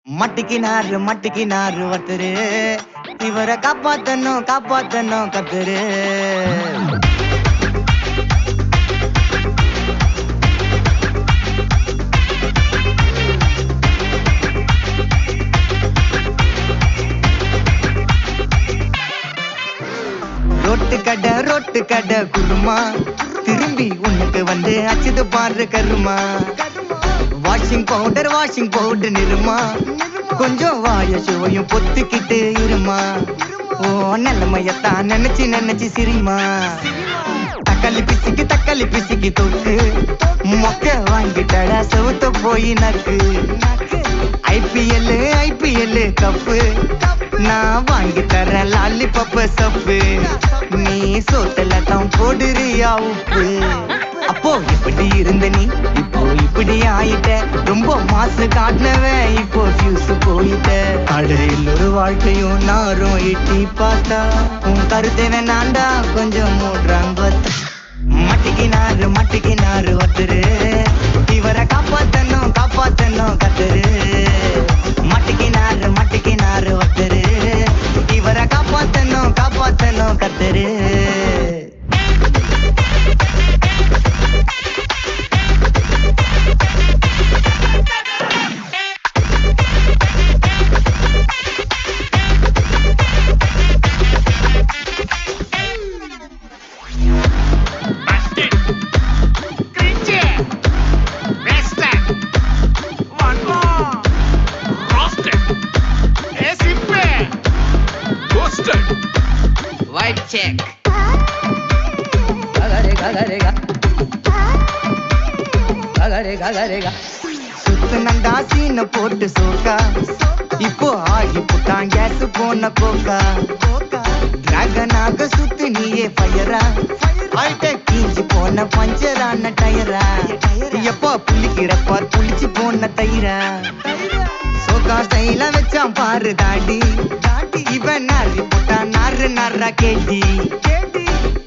மட்டிக்கினாரு ஒருத்தரு இவரை காப்பாத்தணும் கத்துரு. ரோட்டு கடை குருமா திரும்பி உனக்கு வந்து அச்சுது பாரு கருமா. வாஷிங் பவுடர் நிறுமா கொஞ்சம் வாய சுவையும் பொத்துக்கிட்டு இருமா. ஓ நல்லமையத்தான் நினைச்சு சிரிமா. தக்காளி பிசிக்கி தொக்கு மொக்க வாங்கிட்டடா செவுத்த போய் நக்கு. ஐபிஎல் கப்பு நான் வாங்கி தரேன் லாலிபப்பு சப்பு. நீ சோத்தல தான் போடுறியா உப்பு. அப்போ இப்படி இருந்த நீ இப்போ இப்படி ஆயிட்ட. ரொம்ப மாசு காட்டினவன் இப்போ ஃபியூஸ் போயிட்ட. அடையில் ஒரு வாழ்க்கையும் நாரும் எட்டி பார்த்தா உன் கருத்தை வேணாண்டா கொஞ்சம் மூடுறாங்க. மட்டிக்கினாரு ஒருத்தரு இவரை காப்பாத்தணும் கத்துரு. மட்டிக்கினாரு ஒருத்தரு இவரை காப்பாத்தணும் கத்துரு. White check. சுத்தனண்டா சீன போட்டு சோக்கா இப்போ ஆகி புட்டான் கேஸ் போன கோக்கா. டிராகனாக சுத்து நீயே ஃபயரா ஆயிட்ட கீஞ்சி போன பஞ்சரான டயரா. எப்போ புள்ளிக்கிறப்பா புளிச்சு போன தயிரா. சோக்கா ஸ்டைல வச்சான் பாரு தாடி இவன் நாரி போட்டான் நாரா கேட்டி.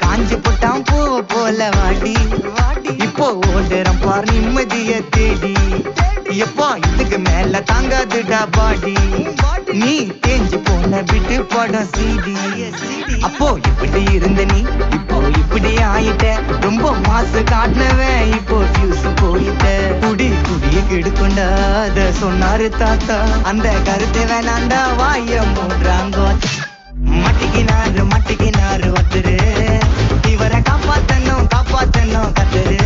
காஞ்சி போட்டான் பூவ போல வாடி இப்போ ஓடுறான் பார் நிம்மதிய தேடி. எப்போ இதுக்கு மேல தாங்காதுடா பாடி நீ தேஞ்சு போன விட்டு படம் சீடி. அப்போ இப்படி இருந்த நீ இப்போ இப்படி ஆயிட்ட. ரொம்ப மாசு காட்டினவன் இப்போ ஃபியூஸ் போயிட்ட. குடிய கெடுக்குண்டா அத சொன்னாரு தாத்தா. அந்த கருத்தை வேணாண்டா வாய மூடுறாங்க. மட்டிக்கினாரு ஒருத்தரு இவரை காப்பாத்தணும் கத்துரு.